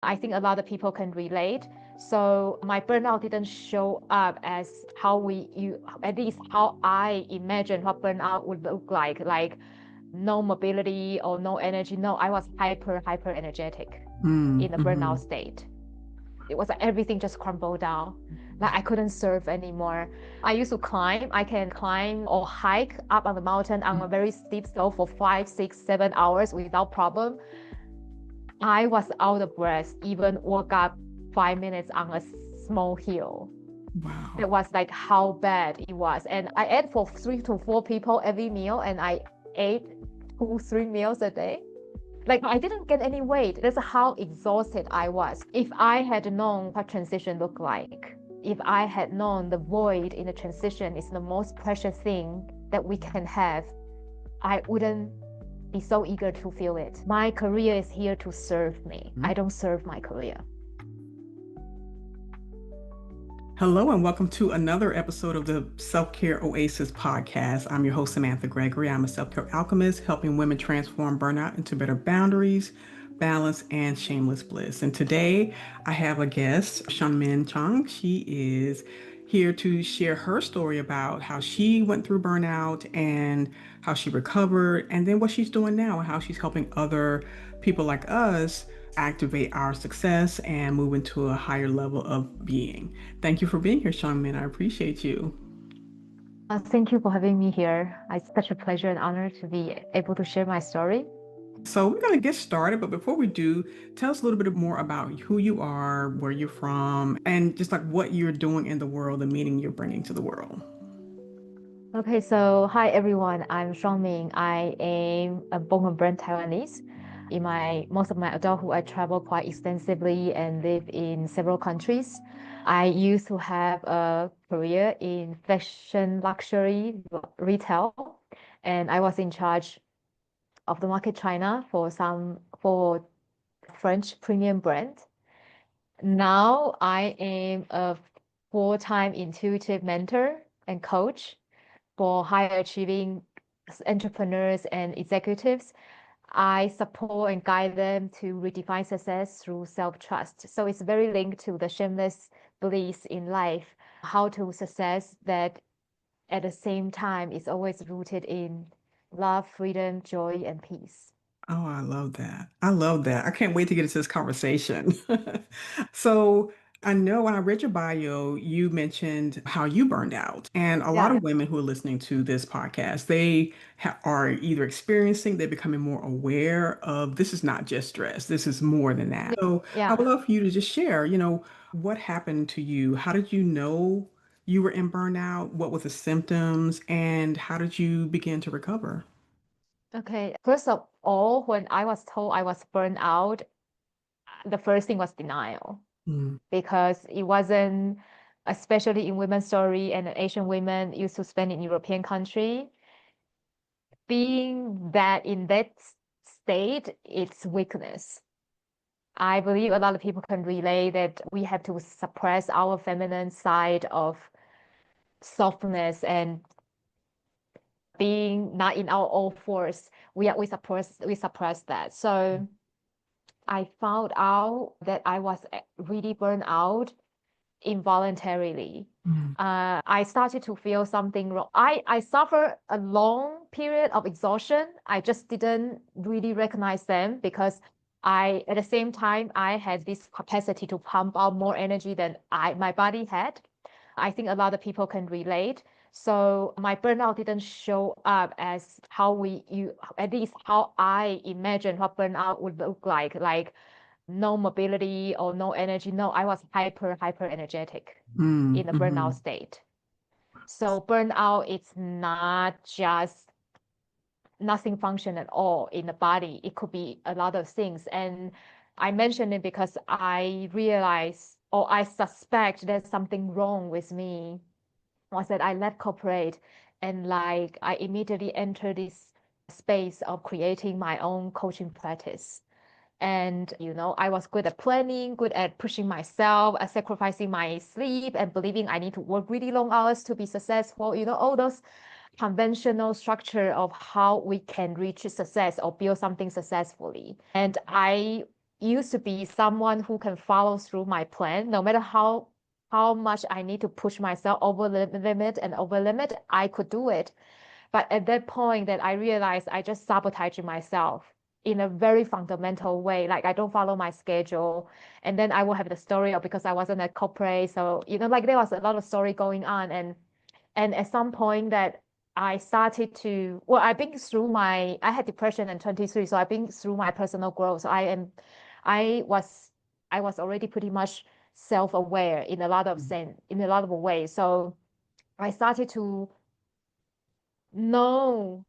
I think a lot of people can relate. So my burnout didn't show up as at least how I imagine what burnout would look like no mobility or no energy. No, I was hyper energetic in a Mm-hmm. burnout state. It was like everything just crumbled down. Like I couldn't surf anymore. I used to climb. I can climb or hike up on the mountain on a very steep slope for 5, 6, 7 hours without problem. I was out of breath, even woke up 5 minutes on a small hill. Wow. That was like how bad it was. And I ate for 3 to 4 people every meal, and I ate 2, 3 meals a day. Like I didn't get any weight. That's how exhausted I was. If I had known what transition looked like, if I had known the void in the transition is the most precious thing that we can have, I wouldn't be so eager to feel it. My career is here to serve me. I don't serve my career. Hello, and welcome to another episode of the Self Care Oasis podcast. I'm your host, Samantha Gregory. I'm a self care alchemist, helping women transform burnout into better boundaries, balance, and shameless bliss. And today I have a guest, Shuang-Min Chang. She is here to share her story about how she went through burnout and how she recovered, and then what she's doing now and how she's helping other people like us activate our success and move into a higher level of being. Thank you for being here, Shuang-Min. I appreciate you. Thank you for having me here. It's such a pleasure and honor to be able to share my story. So we're going to get started, but before we do, tell us a little bit more about who you are, where you're from, and just like what you're doing in the world, the meaning you're bringing to the world. Okay, so hi everyone. I'm Shuang-Min. I am a born and bred Taiwanese. In my most of my adulthood, I travel quite extensively and live in several countries. I used to have a career in fashion luxury retail, and I was in charge of the market China for French premium brand. Now I am a full-time intuitive mentor and coach for high achieving entrepreneurs and executives. I support and guide them to redefine success through self-trust. So it's very linked to the shameless beliefs in life, how to success that at the same time is always rooted in love, freedom, joy, and peace. Oh, I love that. I love that. I can't wait to get into this conversation. So, I know when I read your bio, you mentioned how you burned out. And a lot Yeah. of women who are listening to this podcast, they are either experiencing, they're becoming more aware of this is not just stress, this is more than that. So, I would Yeah. love for you to just share, what happened to you? How did you know you were in burnout? What were the symptoms? And how did you begin to recover? Okay. First of all, when I was told I was burned out, the first thing was denial Mm, because it wasn't, especially in women's story and Asian women used to spend in European country, being that in that state, it's weakness. I believe a lot of people can relate that we have to suppress our feminine side of softness and being not in our own force. We suppress that. So I found out that I was really burned out involuntarily. mm, I started to feel something wrong. I suffered a long period of exhaustion. I just didn't really recognize them because at the same time, I had this capacity to pump out more energy than my body had. I think a lot of people can relate. So my burnout didn't show up as at least how I imagine what burnout would look like no mobility or no energy. No, I was hyper energetic mm, in a burnout mhm. state. So burnout is not just nothing function at all in the body. It could be a lot of things. And I mention it because I realize or I suspect there's something wrong with me. Was that I left corporate and like I immediately entered this space of creating my own coaching practice. And, I was good at planning, good at pushing myself, sacrificing my sleep and believing I need to work really long hours to be successful, all those conventional structure of how we can reach success or build something successfully. And I used to be someone who can follow through my plan, no matter how much I need to push myself over the limit and over limit, I could do it. But at that point that I realized I just sabotaging myself in a very fundamental way. Like I don't follow my schedule. And then I will have the story of because I wasn't at corporate. So, like there was a lot of story going on. And at some point that I started to, well, I had depression in 23. So I've been through my personal growth. So I was, I was already pretty much self-aware in a lot of sense, in a lot of ways. So I started to know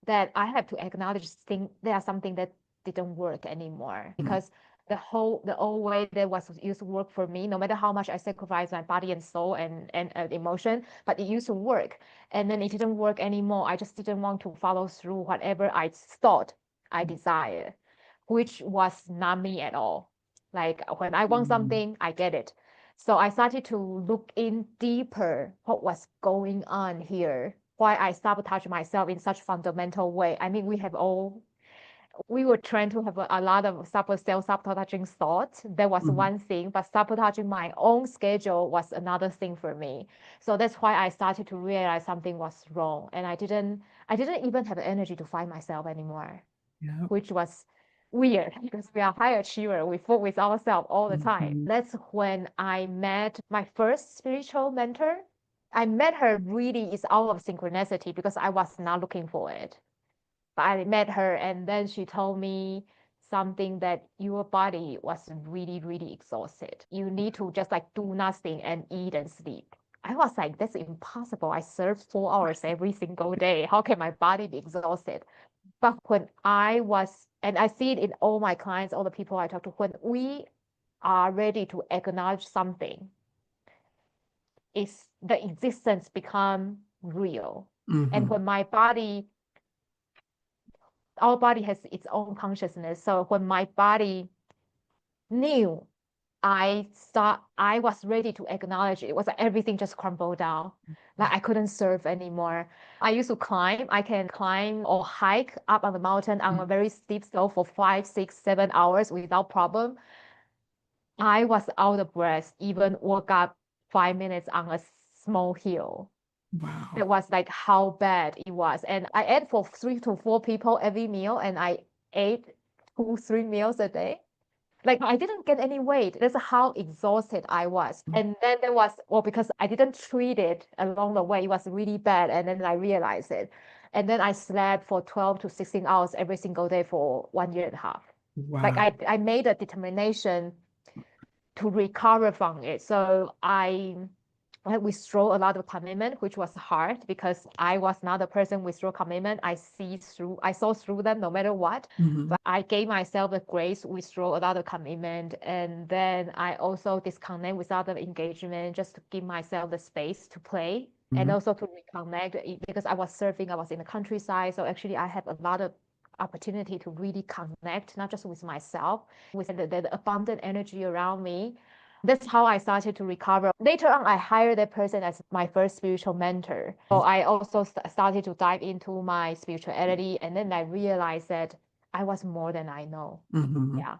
that I have to acknowledge there are something that didn't work anymore because the old way that was used to work for me, no matter how much I sacrifice my body and soul and emotion, but it used to work. And then it didn't work anymore. I just didn't want to follow through whatever I thought I desire, which was not me at all. Like when I want something, I get it. So I started to look in deeper what was going on here, why I sabotage myself in such fundamental way. I mean, we were trained to have a lot of self-sabotaging thoughts. That was one thing, but sabotaging my own schedule was another thing for me. So that's why I started to realize something was wrong. And I didn't even have the energy to find myself anymore, Yeah. which was weird because we are high achiever. We fought with ourselves all the time. That's when I met my first spiritual mentor. I met her really is out of synchronicity because I was not looking for it. But I met her and then she told me something that your body was really, really exhausted. You need to just like do nothing and eat and sleep. I was like, that's impossible. I serve 4 hours every single day. How can my body be exhausted? But when I was, and I see it in all my clients, all the people I talk to, when we are ready to acknowledge something, it's the existence become real. And when our body has its own consciousness. So when my body knew I was ready to acknowledge it was like everything just crumbled down. Like I couldn't surf anymore. I used to climb. I can climb or hike up on the mountain on a very steep slope for 5, 6, 7 hours without problem. I was out of breath, even walk up 5 minutes on a small hill. Wow. That was like how bad it was. And I ate for 3 to 4 people every meal, and I ate 2, 3 meals a day. Like I didn't get any weight. That's how exhausted I was. And then there was, well, because I didn't treat it along the way, it was really bad. And then I realized it. And then I slept for 12 to 16 hours every single day for 1 year and a half. Like Wow. I made a determination to recover from it. So I withdraw a lot of commitment, which was hard because I was not a person withdraw commitment. I saw through them no matter what. But I gave myself the grace, withdraw a lot of commitment. And then I also disconnect with other engagement just to give myself the space to play and also to reconnect because I was surfing, I was in the countryside. So actually I have a lot of opportunity to really connect, not just with myself, with the abundant energy around me. That's how I started to recover. Later on, I hired that person as my first spiritual mentor. So I also started to dive into my spirituality. And then I realized that I was more than I know. Yeah,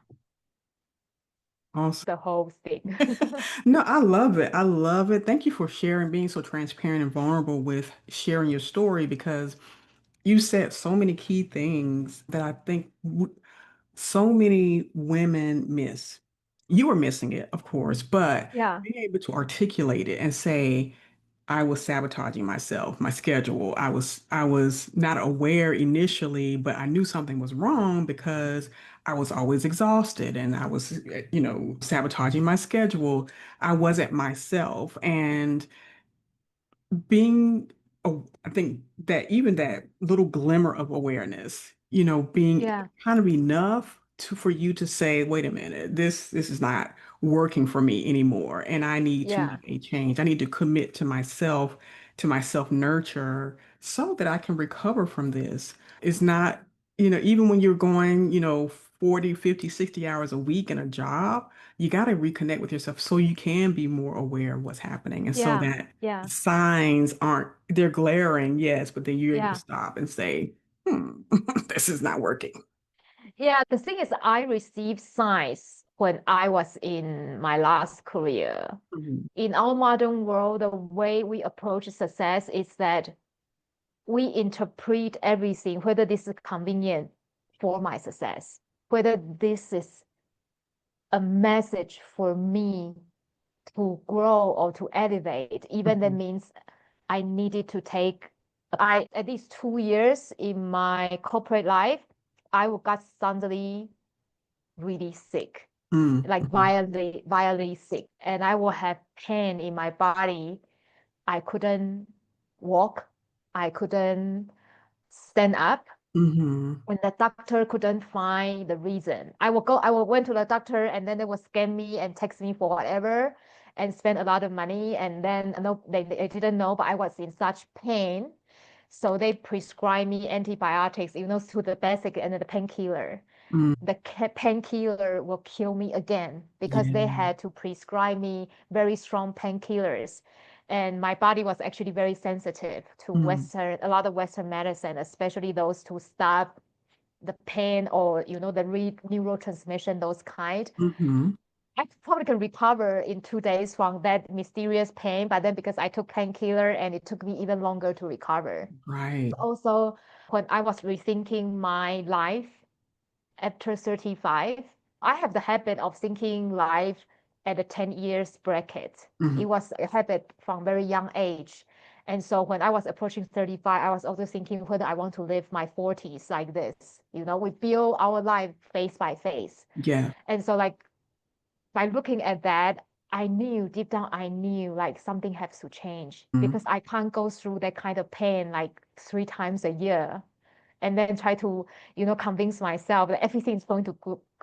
Awesome. the whole thing. No, I love it. I love it. Thank you for sharing, being so transparent and vulnerable with sharing your story because you said so many key things that I think so many women miss. You were missing it, of course, but Yeah, being able to articulate it and say, I was sabotaging myself, my schedule. I was not aware initially, but I knew something was wrong because I was always exhausted and I was, sabotaging my schedule. I wasn't myself. And being I think that even that little glimmer of awareness, being yeah, kind of enough for you to say, wait a minute, this is not working for me anymore, and I need to yeah, make a change. I need to commit to my self nurture so that I can recover from this. It's not, even when you're going, 40, 50, 60 hours a week in a job, you got to reconnect with yourself so you can be more aware of what's happening and so yeah, that yeah, signs they're glaring, yes, but then you're able to yeah. stop and say, hmm, this is not working. Yeah, the thing is, I received signs when I was in my last career. Mhm. In our modern world, the way we approach success is that we interpret everything, whether this is convenient for my success, whether this is a message for me to grow or to elevate, even that Mhm. means I needed to take I at least 2 years in my corporate life, I got suddenly really sick, like Mhm. violently sick, and I will have pain in my body. I couldn't walk, I couldn't stand up. Mhm. When the doctor couldn't find the reason, I will went to the doctor and then they will scam me and text me for whatever and spend a lot of money. And then no, they didn't know, but I was in such pain. So they prescribed me antibiotics, to the basic and the painkiller. Mm. The painkiller will kill me again because they Yeah. had to prescribe me very strong painkillers. And my body was actually very sensitive to Mm. a lot of Western medicine, especially those to stop the pain or the neurotransmission, those kind. Mhm. I probably can recover in 2 days from that mysterious pain, but then because I took painkiller and it took me even longer to recover. Right. Also, when I was rethinking my life after 35, I have the habit of thinking life at a 10 years bracket. Mhm. It was a habit from very young age. And so when I was approaching 35, I was also thinking whether I want to live my 40s like this. We build our life phase by phase. Yeah. And so like by looking at that, I knew deep down, I knew like something has to change Mhm. because I can't go through that kind of pain like 3 times a year and then try to convince myself that everything is going to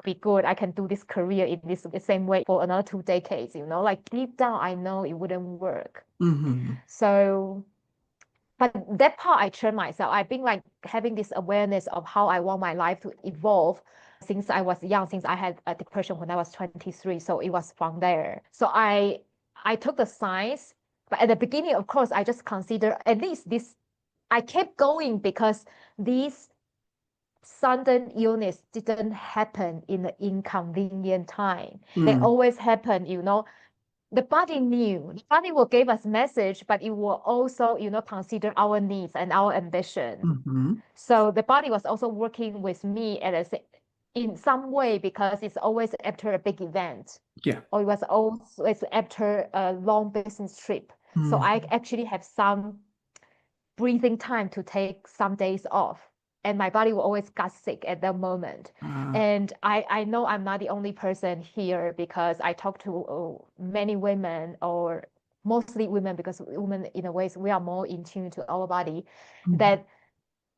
be good. I can do this career in this the same way for another 2 decades. Like deep down I know it wouldn't work. Mhm. So but that part I trained myself. I've been like having this awareness of how I want my life to evolve since I was young, since I had a depression when I was 23. So it was from there. So I took the science, but at the beginning, of course, I just consider at least this. I kept going because these sudden illness didn't happen in an inconvenient time. They Mm. always happen, the body knew. The body will give us message, but it will also, consider our needs and our ambition. Mhm. So the body was also working with me in some way because it's always after a big event, Yeah. or it was always after a long business trip. So Mhm. I actually have some breathing time to take some days off. And my body will always get sick at that moment. Uh, And I know I'm not the only person here because I talk to many women or mostly women because women in a way we are more in tune to our body mhm. that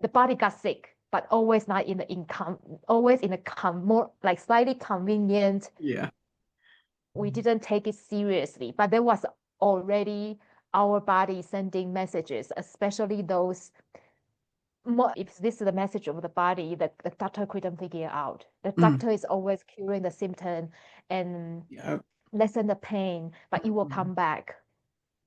the body got sick, but always not in the income, always in a more like slightly convenient. Yeah. We didn't take it seriously, but there was already our body sending messages, especially those more, if this is the message of the body that the doctor couldn't figure out. The Mm. doctor is always curing the symptom and Yeah. lessen the pain, but it will Mhm. come back.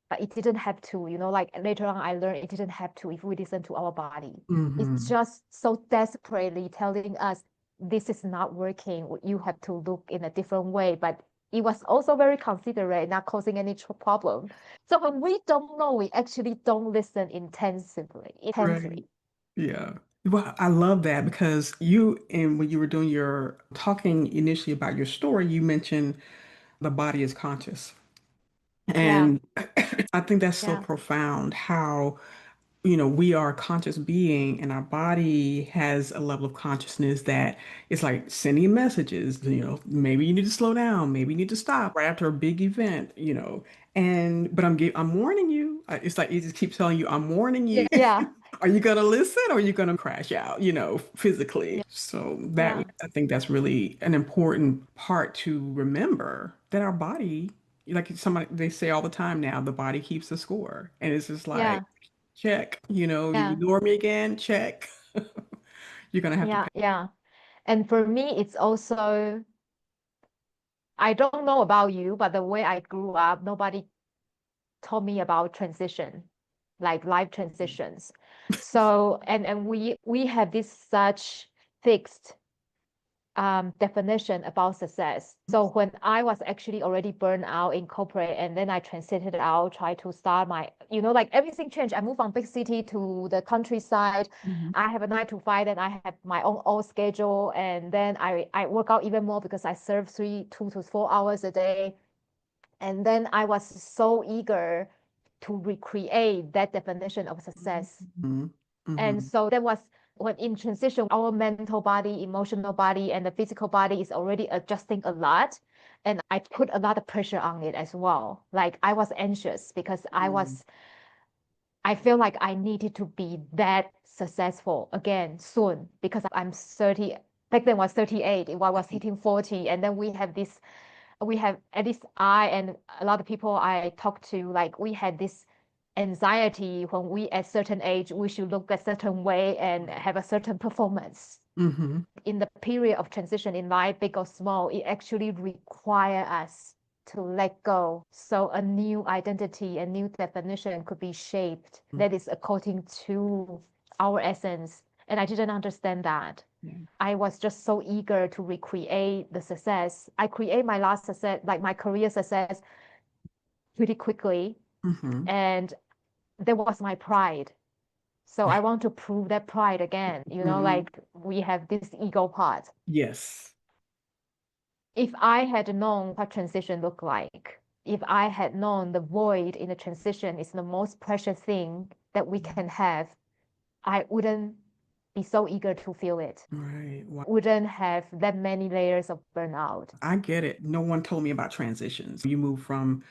But it didn't have to, like later on I learned it didn't have to if we listen to our body. It's Mhm. just so desperately telling us this is not working. You have to look in a different way. But it was also very considerate, not causing any problem. So when we don't know, we actually don't listen Right. intensely. Yeah. Well, I love that because and when you were doing your talking initially about your story, you mentioned the body is conscious. Yeah, And I think that's so yeah, profound how, we are a conscious being and our body has a level of consciousness that it's like sending messages, maybe you need to slow down, maybe you need to stop right after a big event, but I'm warning you. It's like it just keeps telling you, I'm warning you. yeah, Are you going to listen or are you going to crash out, physically? yeah, So yeah, I think that's really an important part to remember that our body, like they say all the time now, the body keeps the score. And it's just like, yeah, check, you yeah, ignore me again, check. You're going to have to yeah, pay. yeah. And for me, it's also, I don't know about you, but the way I grew up, nobody told me about transition, like life transitions. So, and we have this such fixed definition about success. So when I was actually already burned out in corporate and then I transited out, try to start my, like everything changed. I moved from big city to the countryside. Mm-hmm. I have a 9 to 5, and I have my own schedule. And then I work out even more because I serve 2 to 4 hours a day. And then I was so eager to recreate that definition of success. Mm-hmm. And Mm-hmm. so that was when in transition, our mental body, emotional body, and the physical body is already adjusting a lot. And I put a lot of pressure on it as well. Like I was anxious because I feel like I needed to be that successful again soon because I'm 30. Back then was 38. I was hitting 40. And then we have at least I and a lot of people I talk to, like we had this anxiety when we at certain age we should look a certain way and have a certain performance. Mm-hmm. In the period of transition in life, big or small, it actually require us to let go. So a new identity, a new definition could be shaped that is according to our essence. And I didn't understand that. Yeah. I was just so eager to recreate the success. I create my last success, like my career success, pretty quickly. Mm-hmm. And that was my pride. So I want to prove that pride again, Mm-hmm. like we have this ego part. Yes. If I had known what transition looked like, if I had known the void in the transition is the most precious thing that we can have, I wouldn't be so eager to feel it. Right. Wow. Wouldn't have that many layers of burnout. I get it. No one told me about transitions. You move from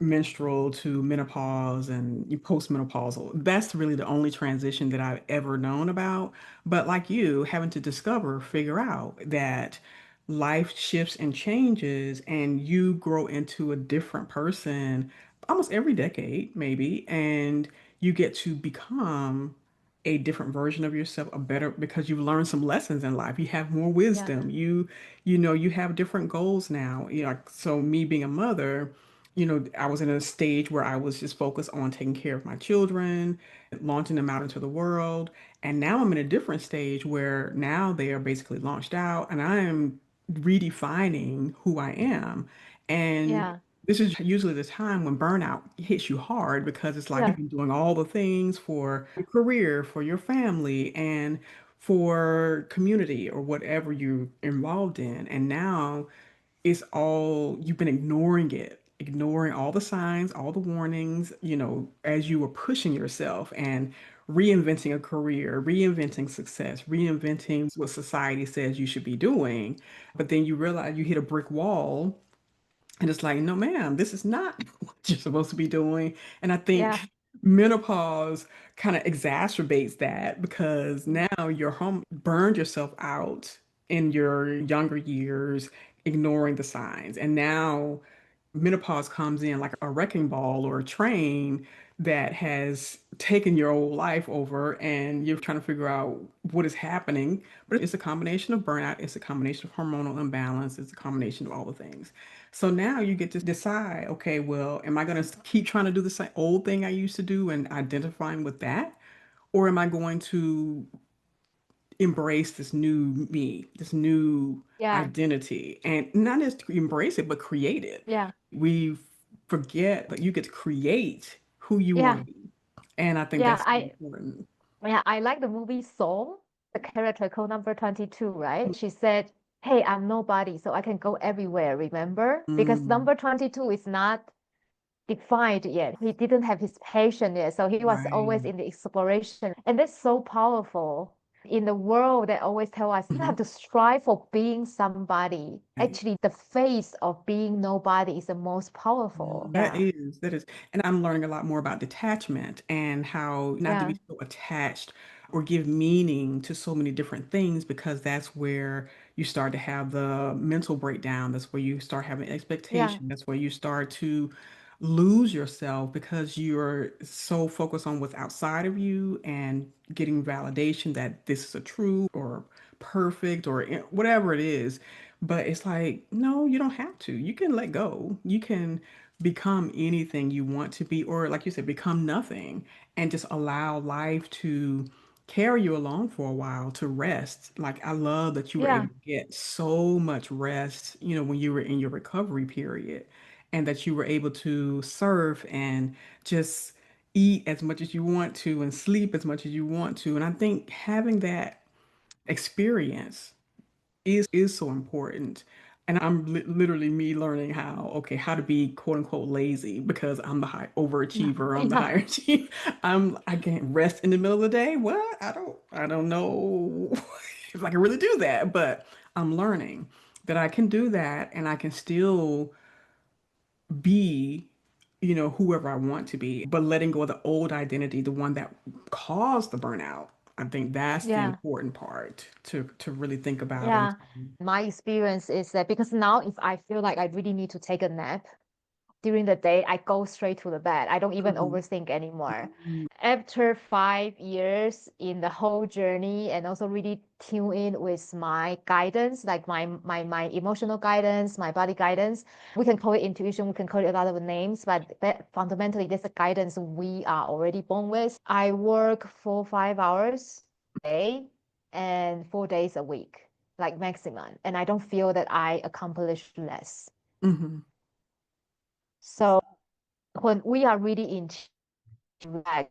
menstrual to menopause and you postmenopausal. That's really the only transition that I've ever known about. But like you, having to discover, figure out that life shifts and changes and you grow into a different person almost every decade, maybe, and you get to become a different version of yourself, a better because you've learned some lessons in life. You have more Yeah. wisdom. You have different goals now. Like, so me being a mother, I was in a stage where I was just focused on taking care of my children, launching them out into the world. And now I'm in a different stage where now they are basically launched out and I am redefining who I am. And Yeah. this is usually the time when burnout hits you hard because it's like Yeah. you've been doing all the things for your career, for your family, and for community or whatever you're involved in. And now it's all you've been ignoring it, ignoring all the signs, all the warnings, as you were pushing yourself and reinventing a career, reinventing success, reinventing what society says you should be doing. But then you realize you hit a brick wall and it's like, no, ma'am, this is not what you're supposed to be doing. And I Yeah. think menopause kind of exacerbates that because now you're home, burned yourself out in your younger years, ignoring the signs. And now menopause comes in like a wrecking ball or a train that has taken your whole life over and you're trying to figure out what is happening. But it's a combination of burnout, it's a combination of hormonal imbalance, it's a combination of all the things. So now you get to decide, okay, well, am I going to keep trying to do the same old thing I used to do and identifying with that? Or am I going to embrace this new me, this new Yeah. identity, and not just embrace it, but create it. Yeah. We forget that you get to create who you want Yeah. to be. And I think Yeah. that's so I important. Yeah, I like the movie Soul. The character called number 22, right? She said, "Hey, I'm nobody, so I can go everywhere, remember? Because Mm, number 22 is not defined yet. He didn't have his passion yet. So he was always right. in the exploration. And that's so powerful. In the world, they always tell us you Mhm. have to strive for being somebody. Right. Actually, the face of being nobody is the most powerful. That Yeah. is, that is. And I'm learning a lot more about detachment and how not to Yeah. be so attached or give meaning to so many different things because that's where you start to have the mental breakdown. That's where you start having Yeah. expectation. That's where you start to lose yourself because you're so focused on what's outside of you and getting validation that this is a true or perfect or whatever it is. But it's like, no, you don't have to. You can let go. You can become anything you want to be, or like you said, become nothing and just allow life to carry you along for a while to rest. Like I love that you were able Yeah. to get so much rest, when you were in your recovery period, and that you were able to surf and just eat as much as you want to and sleep as much as you want to. And I think having that experience is so important. And I'm literally me learning how to be quote unquote lazy because I'm the high overachiever. I'm the Yeah. higher achiever. I can't rest in the middle of the day. What? I don't know if I can really do that, but I'm learning that I can do that and I can still be, whoever I want to be, but letting go of the old identity, the one that caused the burnout. I think that's the Yeah. important part to really think about. And Yeah. My experience is that because now if I feel like I really need to take a nap during the day, I go straight to the bed. I don't even Mhm. overthink anymore. After 5 years in the whole journey and also really tune in with my guidance, like my emotional guidance, my body guidance. We can call it intuition, we can call it a lot of names, but that fundamentally that's a guidance we are already born with. I work for 5 hours a day and 4 days a week, like maximum. And I don't feel that I accomplished less. Mhm. So when we are really in like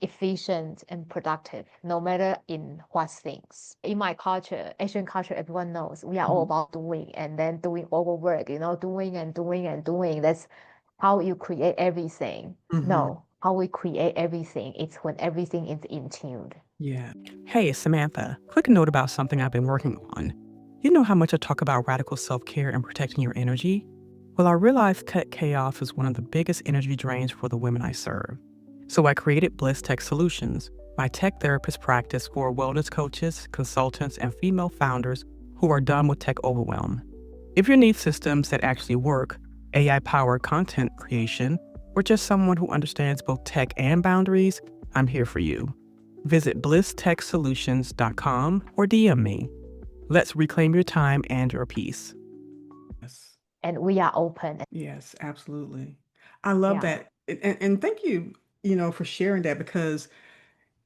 efficient and productive, no matter in what things. In my culture, Asian culture, everyone knows we are all Mhm. about doing and then doing overwork, doing and doing and doing. That's how you create everything. Mhm. No, how we create everything, it's when everything is in tune. Yeah. Hey, it's Samantha. Quick note about something I've been working on. You know how much I talk about radical self-care and protecting your energy? Well, I realized cut chaos is one of the biggest energy drains for the women I serve. So I created Bliss Tech Solutions, my tech therapist practice for wellness coaches, consultants, and female founders who are done with tech overwhelm. If you need systems that actually work, AI-powered content creation, or just someone who understands both tech and boundaries, I'm here for you. Visit blisstechsolutions.com or DM me. Let's reclaim your time and your peace. Yes. And we are open. Yes, absolutely. I love Yeah. that. And thank you, for sharing that because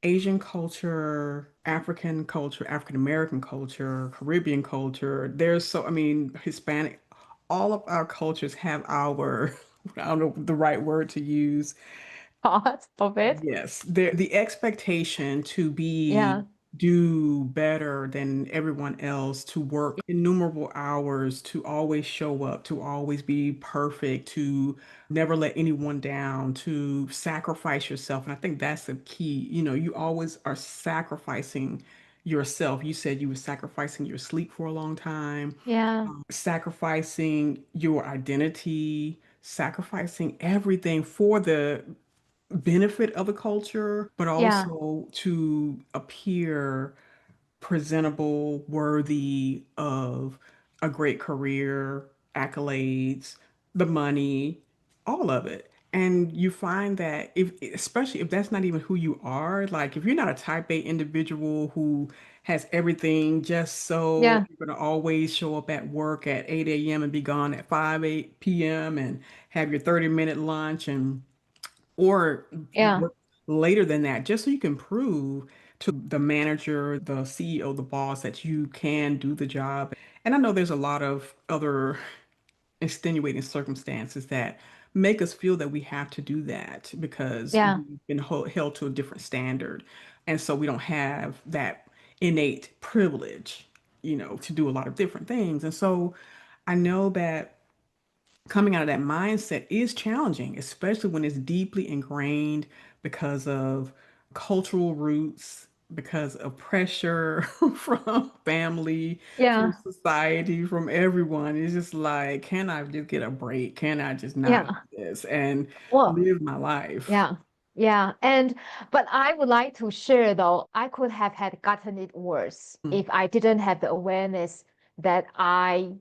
Asian culture, African culture, African American culture, Caribbean culture, I mean, Hispanic, all of our cultures have our, I don't know the right word to use. Part of it. Yes, the expectation to Yeah. do better than everyone else, to work innumerable hours, to always show up, to always be perfect, to never let anyone down, to sacrifice yourself. And I think that's the key. You always are sacrificing yourself. You said you were sacrificing your sleep for a long time, Yeah. sacrificing your identity, sacrificing everything for the benefit of the culture, but Yeah. also to appear presentable, worthy of a great career, accolades, the money, all of it. And you find that especially if that's not even who you are, like if you're not a type A individual who has everything just so Yeah. you're going to always show up at work at 8 a.m. and be gone at 5, 8 p.m. and have your 30-minute lunch or Yeah. work later than that, just so you can prove to the manager, the CEO, the boss that you can do the job. And I know there's a lot of other extenuating circumstances that make us feel that we have to do that because Yeah. we've been held to a different standard. And so we don't have that innate privilege, to do a lot of different things. And so I know that coming out of that mindset is challenging, especially when it's deeply ingrained because of cultural roots, because of pressure from family, from Yeah. society, from everyone. It's just like, can I just get a break? Can I just not do Yeah. this and Well, live my life? yeah, yeah. But I would like to share though, I could have had gotten it worse Mm. if I didn't have the awareness that I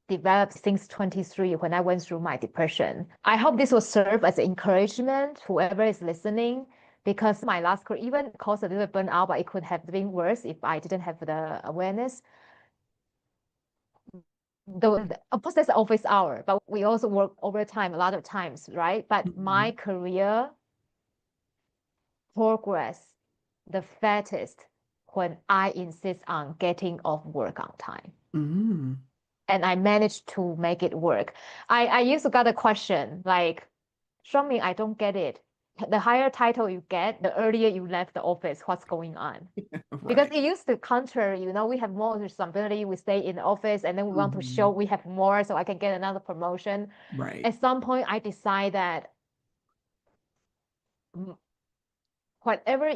developed since 23 when I went through my depression. I hope this will serve as encouragement, whoever is listening, because my last career even caused a little burnout, but it could have been worse if I didn't have the awareness. Of course, that's office hour, but we also work overtime a lot of times, right? But my Mhm. career progress the fastest when I insist on getting off work on time. Mm. And I managed to make it work. I used to get a question like, Shuang-Min, I don't get it. The higher title you get, the earlier you left the office, what's going on? Because Right. it used to contrary, we have more responsibility, we stay in the office, and then we want to show Hmm. we have more so I can get another promotion. Right. At some point, I decide that whatever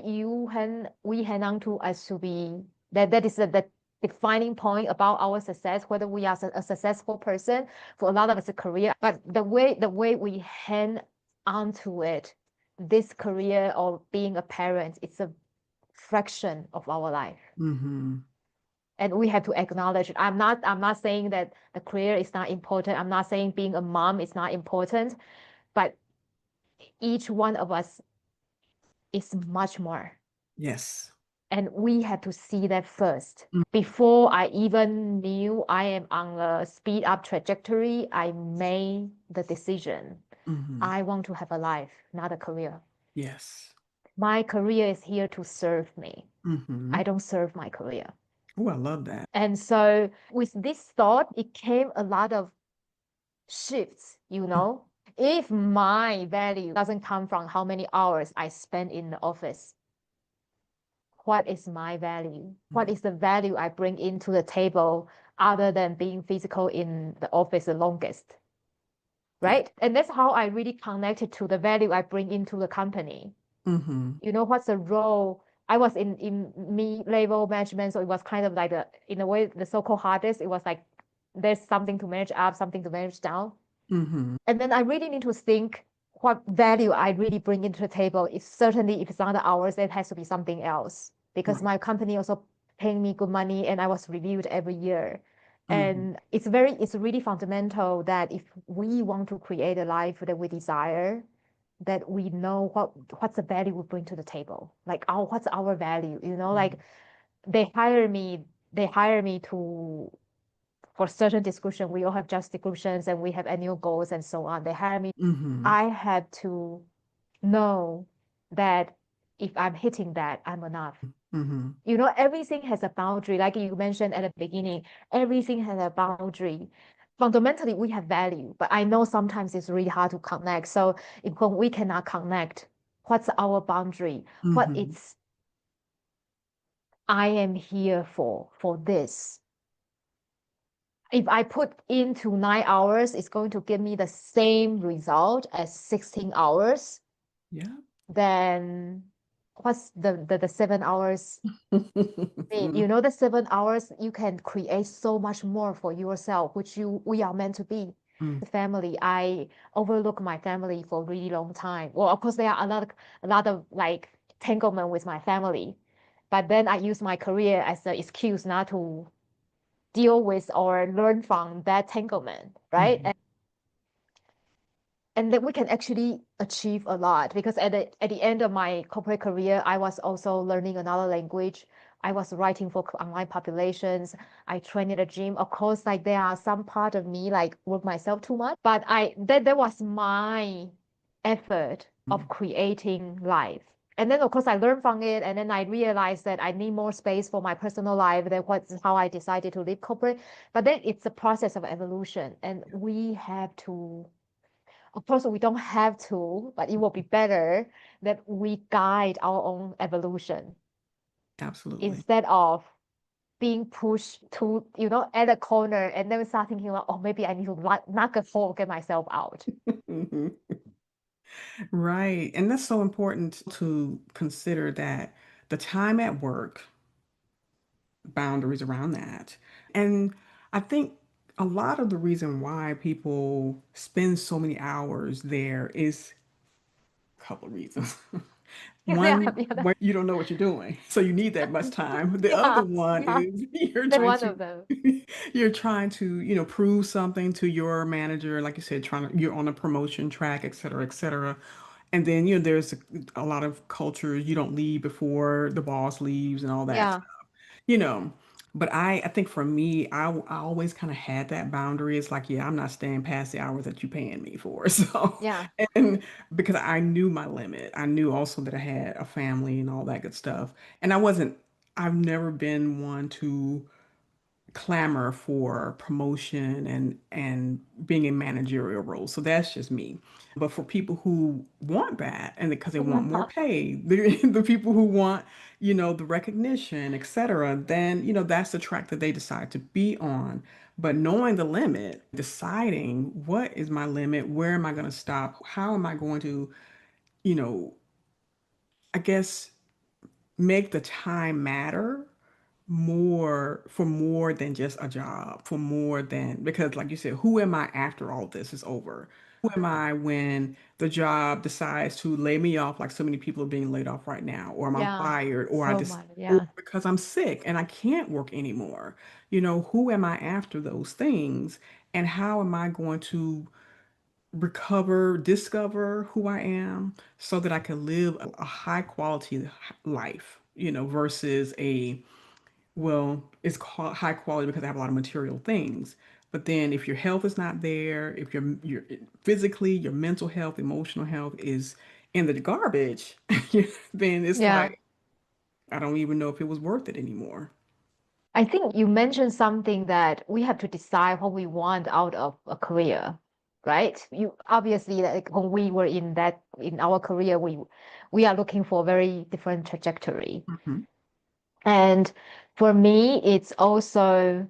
we hang on to as to be that is the defining point about our success, whether we are a successful person. For a lot of us a career, but the way we hang on to it, this career or being a parent, it's a fraction of our life. Hmm. And we have to acknowledge it. I'm not saying that the career is not important. I'm not saying being a mom is not important, but each one of us is much more. Yes. And we had to see that first. Before I even knew I am on a speed up trajectory, I made the decision. Hmm. I want to have a life, not a career. Yes. My career is here to serve me. Hmm. I don't serve my career. Oh, I love that. And so with this thought, it came a lot of shifts. If my value doesn't come from how many hours I spend in the office, what is my value? What is the value I bring into the table other than being physical in the office the longest? Yeah. Right? And that's how I really connected to the value I bring into the company. Hmm. What's the role? I was in mid-level management, so it was kind of like in a way, the so-called hardest. It was like there's something to manage up, something to manage down. Hmm. And then I really need to think what value I really bring into the table. If certainly if it's not the hours, it has to be something else because Right. my company also paying me good money and I was reviewed every year. Hmm. And it's really fundamental that if we want to create a life that we desire, that we know what's the value we bring to the table. Like what's our value? Like they hire me, to for certain description, we all have job descriptions and we have annual goals and so on. They hire me. Hmm. I have to know that if I'm hitting that, I'm enough. Hmm. Everything has a boundary. Like you mentioned at the beginning, everything has a boundary. Fundamentally, we have value, but I know sometimes it's really hard to connect. So if we cannot connect, what's our boundary? What Hmm. it's I am here for this. If I put into 9 hours, it's going to give me the same result as 16 hours, Yeah. then what's the 7 hours mean? Hmm. The 7 hours, you can create so much more for yourself, which we are meant to be. The family, I overlook my family for a really long time. Well, of course, there are a lot of like entanglement with my family, but then I use my career as an excuse not to deal with or learn from that entanglement, right? Hmm. And then we can actually achieve a lot because at the end of my corporate career, I was also learning another language. I was writing for online populations. I trained at a gym. Of course, like there are some part of me like work myself too much, but that was my effort of creating life. And then of course I learned from it, and then I realized that I need more space for my personal life. That's how I decided to leave corporate. But then it's a process of evolution, and we have to, of course, we don't have to, but it will be better that we guide our own evolution Absolutely. instead of being pushed to, at a corner and then we start thinking, like, oh, maybe I need to knock a hole, get myself out. Hmm. Right. And that's so important to consider that the time at work, boundaries around that. And I think a lot of the reason why people spend so many hours there is a couple of reasons. Yeah, One, yeah, when you don't know what you're doing, so you need that much time. The other yeah, one yeah. is you're That's trying one to of them. prove something to your manager, like you said, you're on a promotion track, et cetera, et cetera. And then, there's a lot of cultures you don't leave before the boss leaves and all that Yeah. stuff, you know. But I think for me, I always kind of had that boundary. It's like, yeah, I'm not staying past the hours that you're paying me for. So, Yeah. and because I knew my limit, I knew also that I had a family and all that good stuff. And I've never been one to clamor for promotion and being in managerial roles. So that's just me. But for people who want that and because they want more pay, the people who want, the recognition, etc., then, that's the track that they decide to be on. But knowing the limit, deciding what is my limit, where am I going to stop, how am I going to, you know, I guess make the time matter more than just a job, for more than because like you said, who am I after all this is over? Who am I when the job decides to lay me off like so many people are being laid off right now, or I'm Yeah. fired, So much. or Yeah. because I'm sick and I can't work anymore. Who am I after those things? And how am I going to discover who I am so that I can live a high quality life, versus it's called high quality because I have a lot of material things. But then if your health is not there, if you're physically, your mental health, emotional health is in the garbage, then it's Yeah. like I don't even know if it was worth it anymore. I think you mentioned something that we have to decide what we want out of a career, right? You obviously, like when we were in our career, we are looking for a very different trajectory. Hmm. And for me, it's also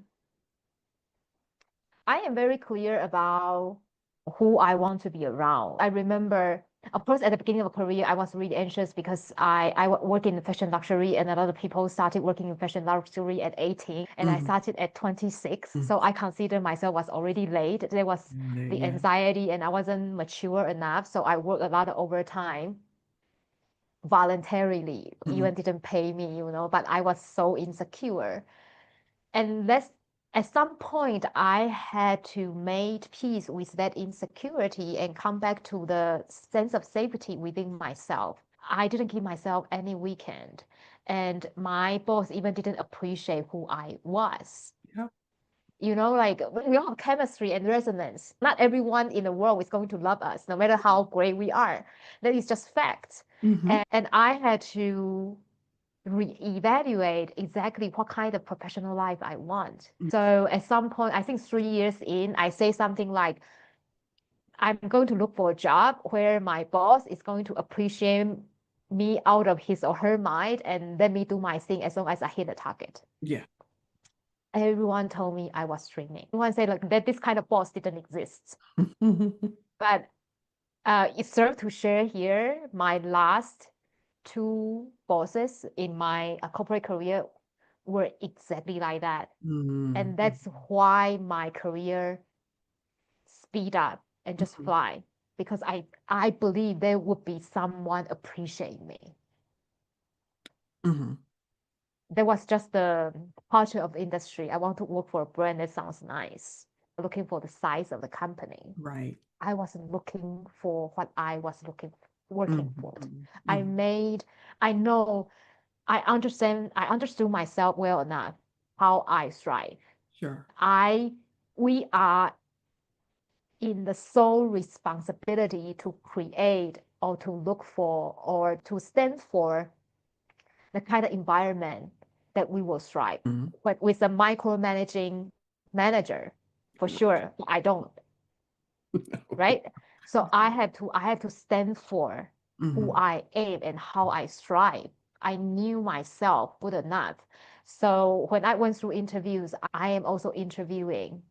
I am very clear about who I want to be around. I remember, of course, at the beginning of a career, I was really anxious because I work in fashion luxury, and a lot of people started working in fashion luxury at 18, and I Hmm. started at 26. So I consider myself was already late. There was the Yeah. anxiety, and I wasn't mature enough. So I worked a lot of overtime voluntarily, Hmm. even didn't pay me, but I was so insecure. And at some point, I had to make peace with that insecurity and come back to the sense of safety within myself. I didn't give myself any weekend. And my boss even didn't appreciate who I was. Yeah. Like we all have chemistry and resonance. Not everyone in the world is going to love us, no matter how great we are. That is just fact. Hmm. And I had to reevaluate exactly what kind of professional life I want. So at some point, I think 3 years in, I say something like, I'm going to look for a job where my boss is going to appreciate me out of his or her mind and let me do my thing as long as I hit the target. Yeah. Everyone told me I was dreaming. Everyone said like that this kind of boss didn't exist. But it served to share here my last two bosses in my corporate career were exactly like that. And Hmm. that's why my career speed up and just Hmm. fly because I believe there would be someone appreciate me. Hmm. That was just the culture of the industry. I want to work for a brand that sounds nice. Looking for the size of the company. Right. I wasn't looking for what I was working for. Hmm. I Hmm. made, I know, I understood myself well enough how I strive. Sure. I we are in the sole responsibility to create or to look for or to stand for the kind of environment that we will strive. Hmm. But with a micromanaging manager, for sure, I don't, right? So I have to stand for who Hmm. I am and how I strive. I knew myself good enough. So when I went through interviews, I am also interviewing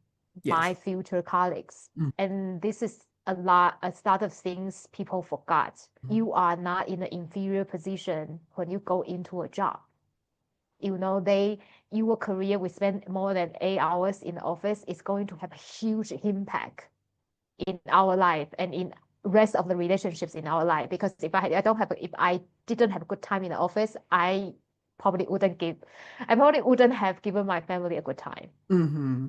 my Yes. future colleagues. Mhm. And this is a lot of things people forgot. You are not in an inferior position when you go into a job. Your career will spend more than 8 hours in the office is going to have a huge impact in our life and in rest of the relationships in our life. Because if I didn't have a good time in the office, I probably wouldn't have given my family a good time, Hmm.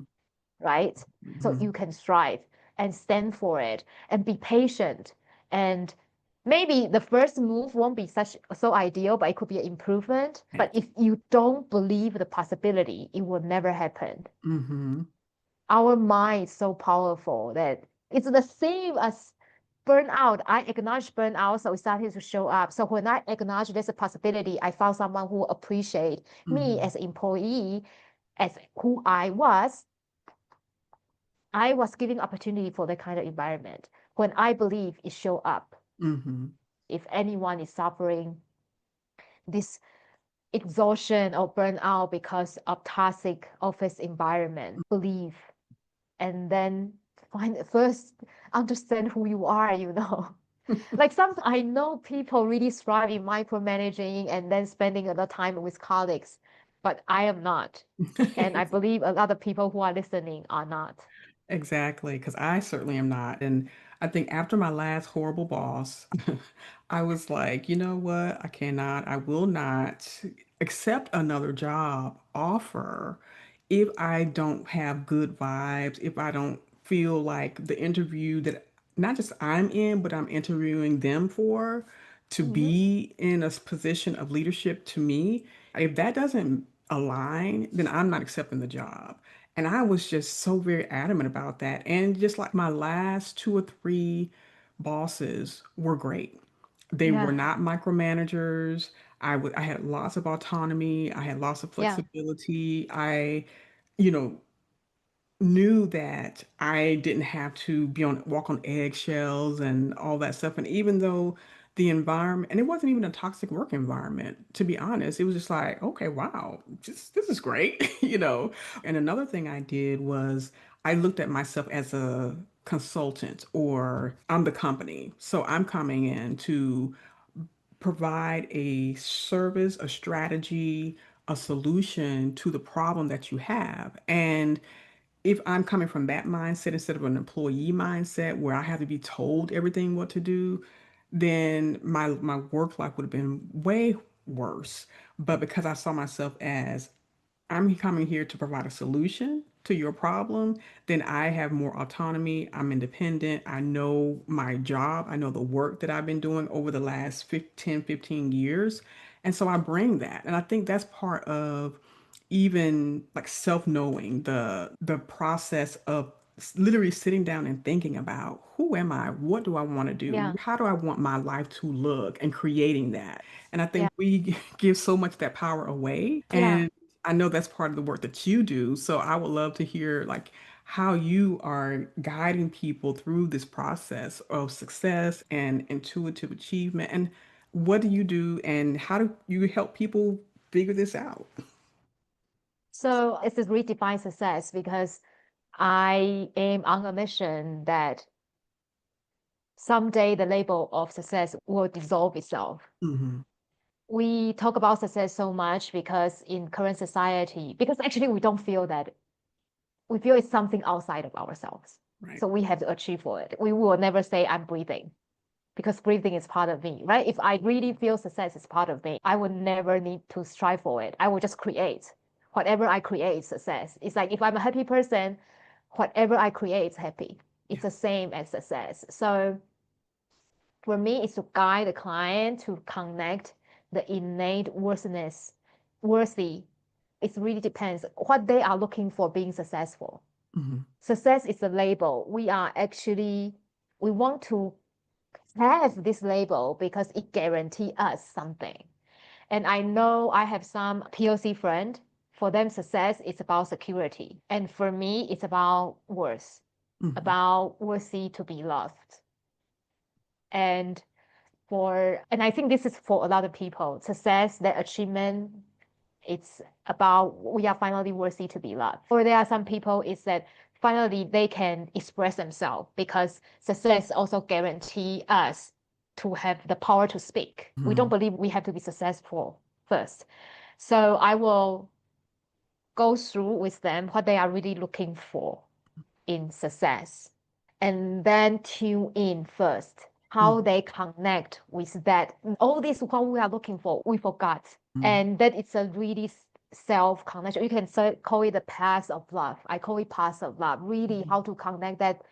right? So Hmm. you can strive and stand for it and be patient and maybe the first move won't be so ideal, but it could be an improvement. Right. But if you don't believe the possibility, it will never happen. Mm-hmm. Our mind is so powerful that it's the same as burnout. I acknowledge burnout, so it started to show up. So when I acknowledge there's a possibility, I found someone who appreciate me Mm-hmm. as an employee, as who I was giving opportunity for that kind of environment. When I believe it show up, Mm-hmm. if anyone is suffering this exhaustion or burnout because of toxic office environment, believe, and then first understand who you are, Like I know people really strive in micromanaging and then spending a lot of time with colleagues, but I am not. And I believe a lot of people who are listening are not. Exactly, because I certainly am not. And I think after my last horrible boss, I was like, you know what? I will not accept another job offer if I don't have good vibes, if I don't feel like the interview that not just I'm in, but I'm interviewing them for to Mm-hmm. be in a position of leadership to me. If that doesn't align, then I'm not accepting the job. And I was just so very adamant about that. And just like my last two or three bosses were great. They were Yeah, not micromanagers. I had lots of autonomy. I had lots of yeah, flexibility. You know, knew that I didn't have to walk on eggshells and all that stuff. And even though the environment, and it wasn't even a toxic work environment, to be honest, it was just like, okay, wow, this is great, And another thing I did was I looked at myself as a consultant or I'm the company. So I'm coming in to provide a service, a strategy, a solution to the problem that you have. And if I'm coming from that mindset instead of an employee mindset where I have to be told everything what to do, then my work life would have been way worse. But because I saw myself as I'm coming here to provide a solution to your problem, then I have more autonomy. I'm independent. I know my job. I know the work that I've been doing over the last 15, 15 years. And so I bring that. And I think that's part of even like self-knowing the process of literally sitting down and thinking about who am I? What do I want to do? yeah, How do I want my life to look and creating that? And I yeah, think we give so much that power away. yeah. And I know that's part of the work that you do. So I would love to hear like how you are guiding people through this process of success and intuitive achievement. And what do you do and how do you help people figure this out? So it's a redefined success because I am on a mission that someday the label of success will dissolve itself. Hmm. We talk about success so much because in current society, because actually we don't feel that, we feel it's something outside of ourselves. Right. So we have to achieve for it. We will never say I'm breathing because breathing is part of me, right? If I really feel success is part of me, I would never need to strive for it. I will just create. Whatever I create is success. It's like if I'm a happy person, whatever I create is happy. It's Yeah. the same as success. So for me, it's to guide the client to connect the innate worthy. It really depends what they are looking for being successful. Hmm. Success is a label. We want to have this label because it guarantees us something. And I know I have some POC friend. For them, success is about security. And for me, it's about worth, Hmm. about worthy to be loved. And and I think this is for a lot of people, success, their achievement, it's about we are finally worthy to be loved. Or there are some people is that finally they can express themselves because success also guarantee us to have the power to speak. We don't Hmm. believe we have to be successful first. So I will go through with them what they are really looking for in success and then tune in first how they connect with that. All this what we are looking for, we forgot. Hmm. And that it's a really self connection. You can call it the path of love. I call it path of love. Really, how to connect that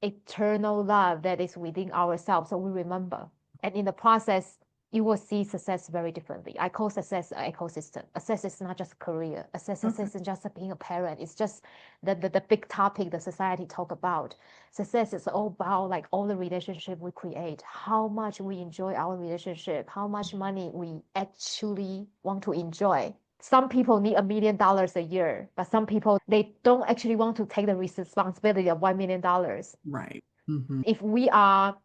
eternal love that is within ourselves. So we remember. And in the process, you will see success very differently. I call success an ecosystem. Success is not just career. Success Okay. isn't just being a parent. It's just the big topic the society talk about. Success is all about like all the relationship we create, how much we enjoy our relationship, how much money we actually want to enjoy. Some people need $1 million a year, but some people they don't actually want to take the responsibility of $1 million. Right. Mm-hmm. If we are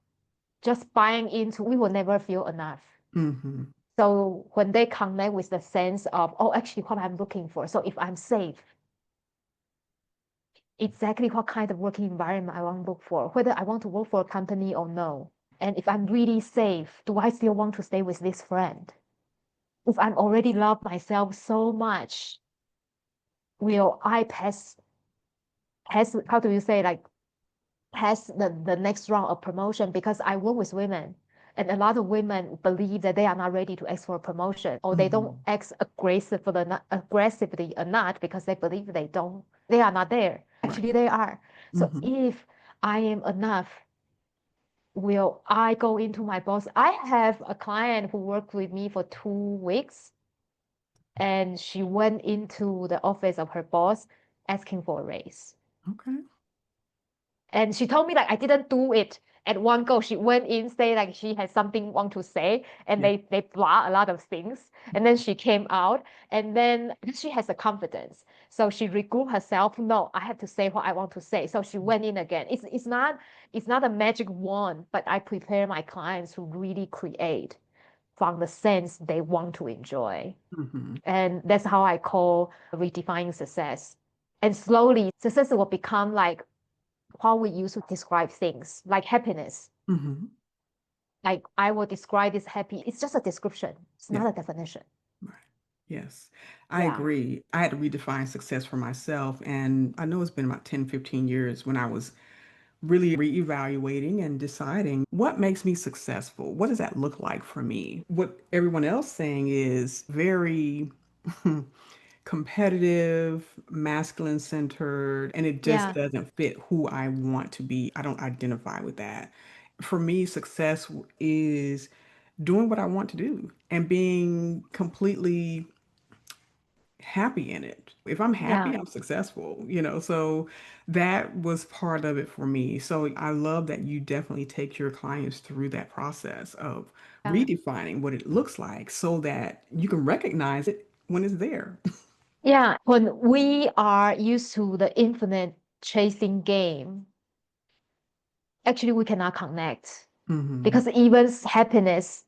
just buying into, we will never feel enough. Mm-hmm. So when they connect with the sense of, oh, actually what I'm looking for. So if I'm safe, exactly what kind of working environment I want to look for, whether I want to work for a company or no. And if I'm really safe, do I still want to stay with this friend? If I'm already love myself so much, will I pass, how do you say, like pass the next round of promotion? Because I work with women, and a lot of women believe that they are not ready to ask for a promotion, or they don't Mm-hmm. ask aggressively enough because they believe they are not there. Right. Actually, they are. So Mm-hmm. if I am enough, will I go into my boss? I have a client who worked with me for 2 weeks, and she went into the office of her boss asking for a raise. Okay. And she told me like I didn't do it at one go. She went in, say like she had something want to say, and Yeah. they blah a lot of things. And then she came out, and then she has a confidence. So she regrouped herself. No, I have to say what I want to say. So she went in again. It's not a magic wand, but I prepare my clients to really create from the sense they want to enjoy. Mm-hmm. And that's how I call redefining success. And slowly success will become like how we use to describe things like happiness. Mm-hmm. Like I will describe this happy. It's just a description. It's Yeah. not a definition. Right. Yes, I Yeah. agree. I had to redefine success for myself. And I know it's been about 10, 15 years when I was really reevaluating and deciding what makes me successful. What does that look like for me? What everyone else saying is very competitive, masculine centered, and it just Yeah. doesn't fit who I want to be. I don't identify with that. For me, success is doing what I want to do and being completely happy in it. If I'm happy, Yeah. I'm successful, So that was part of it for me. So I love that you definitely take your clients through that process of Yeah. redefining what it looks like so that you can recognize it when it's there. Yeah. When we are used to the infinite chasing game, actually we cannot connect Hmm. because even happiness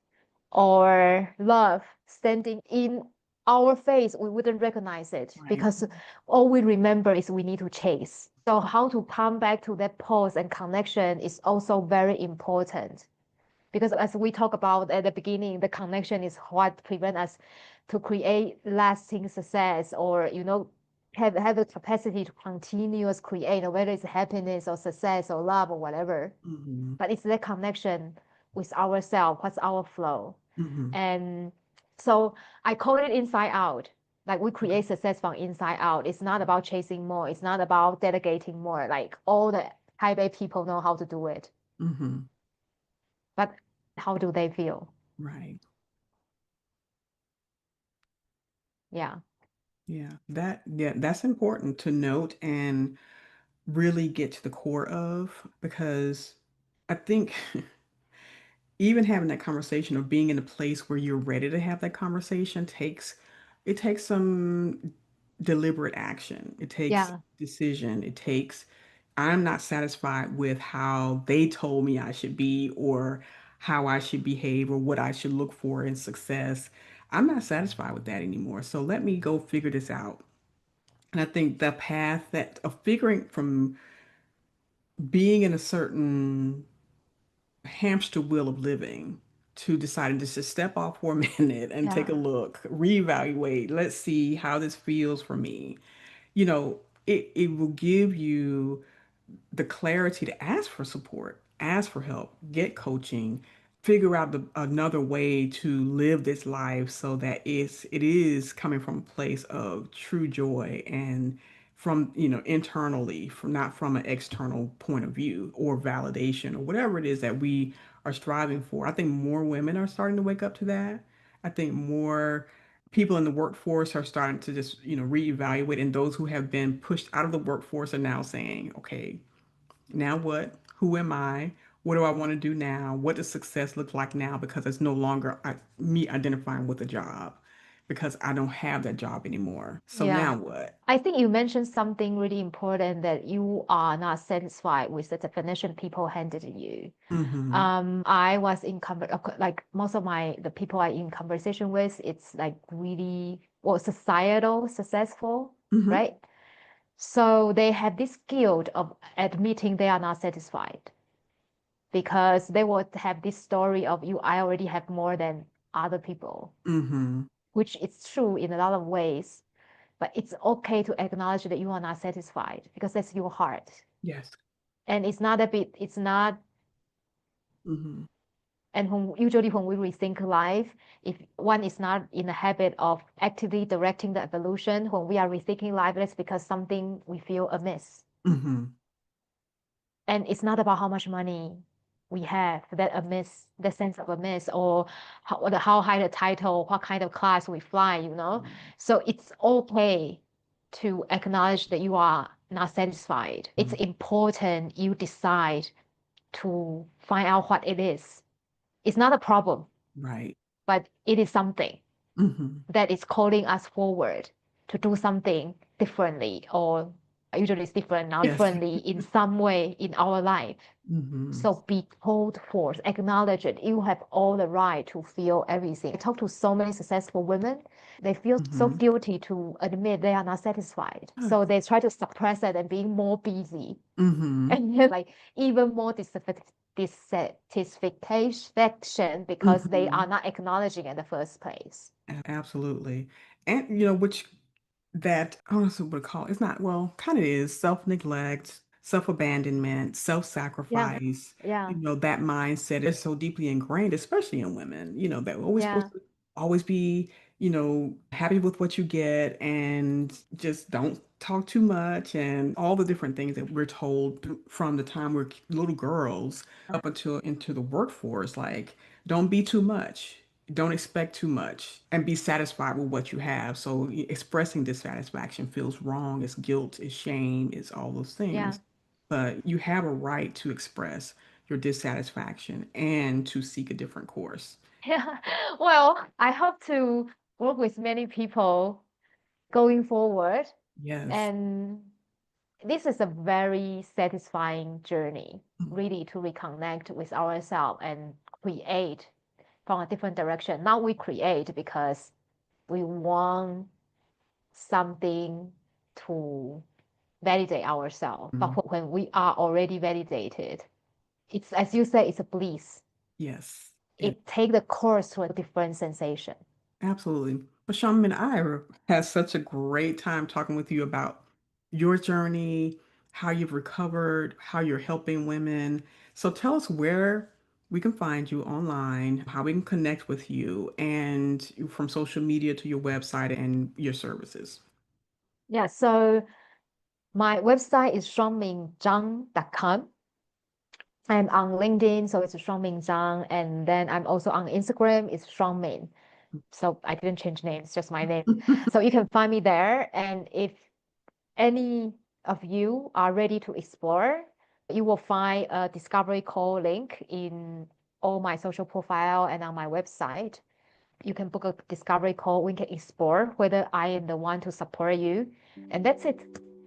or love standing in our face, we wouldn't recognize it Right. because all we remember is we need to chase. So how to come back to that pause and connection is also very important because as we talked about at the beginning, the connection is what prevent us to create lasting success or have the capacity to continuous create, whether it's happiness or success or love or whatever. Hmm. But it's that connection with ourselves, what's our flow. Hmm. And so I call it inside out. Like we Okay. create success from inside out. It's not about chasing more. It's not about delegating more. Like all the type A people know how to do it. Hmm. But how do they feel? Right. Yeah. Yeah, that's important to note and really get to the core of because I think even having that conversation or being in a place where you're ready to have that conversation takes some deliberate action. It takes Yeah. decision. It takes I'm not satisfied with how they told me I should be or how I should behave or what I should look for in success. I'm not satisfied with that anymore. So let me go figure this out. And I think the path that of figuring from being in a certain hamster wheel of living to deciding just to step off for a minute and take a Yeah. look, reevaluate, let's see how this feels for me. It will give you the clarity to ask for support, ask for help, get coaching, figure out another way to live this life so that it is coming from a place of true joy and from internally, from not from an external point of view or validation or whatever it is that we are striving for. I think more women are starting to wake up to that. I think more people in the workforce are starting to just, reevaluate, and those who have been pushed out of the workforce are now saying, okay, now what? Who am I? What do I want to do now? What does success look like now? Because it's no longer me identifying with a job because I don't have that job anymore. So Yeah. now what? I think you mentioned something really important that you are not satisfied with the definition people handed to you. Mm-hmm. I was in like most of the people I in conversation with, it's like really societal successful, Mm-hmm. right? So they have this guilt of admitting they are not satisfied because they would have this story of I already have more than other people, Mm-hmm. which is true in a lot of ways. But it's okay to acknowledge that you are not satisfied because that's your heart. Yes. And it's not, Mm-hmm. and usually when we rethink life, if one is not in the habit of actively directing the evolution, when we are rethinking life, that's because something we feel amiss. Mm-hmm. And it's not about how much money we have, that amiss, the sense of amiss, or how high the title, what kind of class we fly, So it's okay to acknowledge that you are not satisfied. It's important you decide to find out what it is. It's not a problem, Right. but it is something Mm-hmm. that is calling us forward to do something differently, or usually it's different now, Yes. differently in some way in our life. Mm-hmm. So be told first, acknowledge it. You have all the right to feel everything. I talk to so many successful women. They feel so Mm-hmm. guilty to admit they are not satisfied. So they try to suppress it and being more busy. Mm-hmm. And then like even more dissatisfaction because they Mm-hmm. are not acknowledging in the first place. Absolutely. And which that I don't know what to call it. It's not, well, kind of is self-neglect, self-abandonment, Yeah, self-sacrifice. yeah, That mindset is so deeply ingrained, especially in women, that we're always yeah, supposed to always be, happy with what you get and just don't talk too much and all the different things that we're told from the time we're little girls up until into the workforce. Like, don't be too much. Don't expect too much and be satisfied with what you have. So expressing dissatisfaction feels wrong. It's guilt, it's shame, it's all those yeah. things. But you have a right to express your dissatisfaction and to seek a different course. Yeah. Well, I hope to work with many people going forward. Yes. And this is a very satisfying journey, really, to reconnect with ourselves and create from a different direction. Now we create because we want something to validate ourselves. Mhm. But when we are already validated, it's, as you say, it's a bliss. Yes. It take the course to a different sensation. Absolutely. But Shuang-Min, I had such a great time talking with you about your journey, how you've recovered, how you're helping women. So tell us where we can find you online, how we can connect with you, and from social media to your website and your services. Yeah, so my website is shuangminchang.com. I'm on LinkedIn, so it's Shuang-Min Chang, and then I'm also on Instagram, it's Shuang-Min. So I didn't change names, just my name. So you can find me there. And if any of you are ready to explore, you will find a discovery call link in all my social profile and on my website. You can book a discovery call. We can explore whether I am the one to support you. And that's it.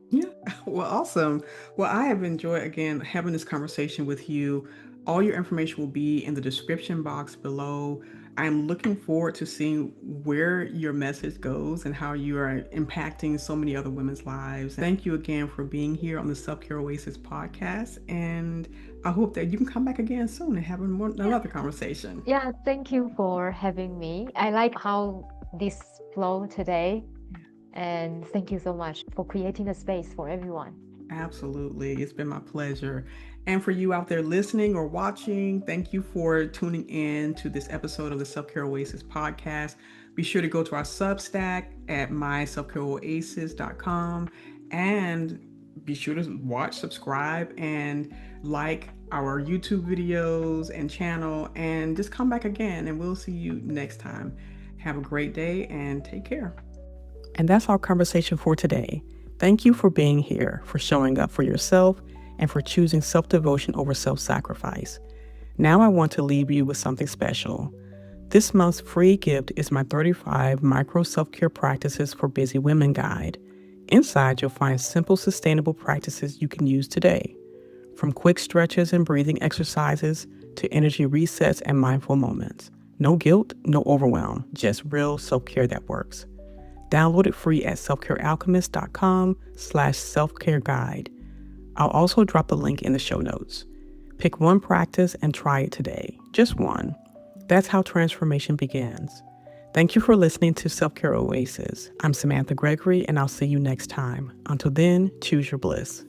Yeah, well, awesome. Well, I have enjoyed again having this conversation with you. All your information will be in the description box below. I'm looking forward to seeing where your message goes and how you are impacting so many other women's lives. Thank you again for being here on the Self Care Oasis podcast. And I hope that you can come back again soon and have another conversation. Yeah, thank you for having me. I like how this flow today. And thank you so much for creating a space for everyone. Absolutely. It's been my pleasure. And for you out there listening or watching, thank you for tuning in to this episode of the Self Care Oasis podcast. Be sure to go to our Substack at myselfcareoasis.com and be sure to watch, subscribe, and like our YouTube videos and channel, and just come back again, and we'll see you next time. Have a great day and take care. And that's our conversation for today. Thank you for being here, for showing up for yourself, and for choosing self-devotion over self-sacrifice. Now I want to leave you with something special. This month's free gift is my 35 micro self-care practices for busy women guide. Inside, you'll find simple, sustainable practices you can use today, from quick stretches and breathing exercises to energy resets and mindful moments. No guilt, no overwhelm, just real self-care that works. Download it free at selfcarealchemist.com/selfcareguide. I'll also drop the link in the show notes. Pick one practice and try it today, just one. That's how transformation begins. Thank you for listening to Self-Care Oasis. I'm Samantha Gregory, and I'll see you next time. Until then, choose your bliss.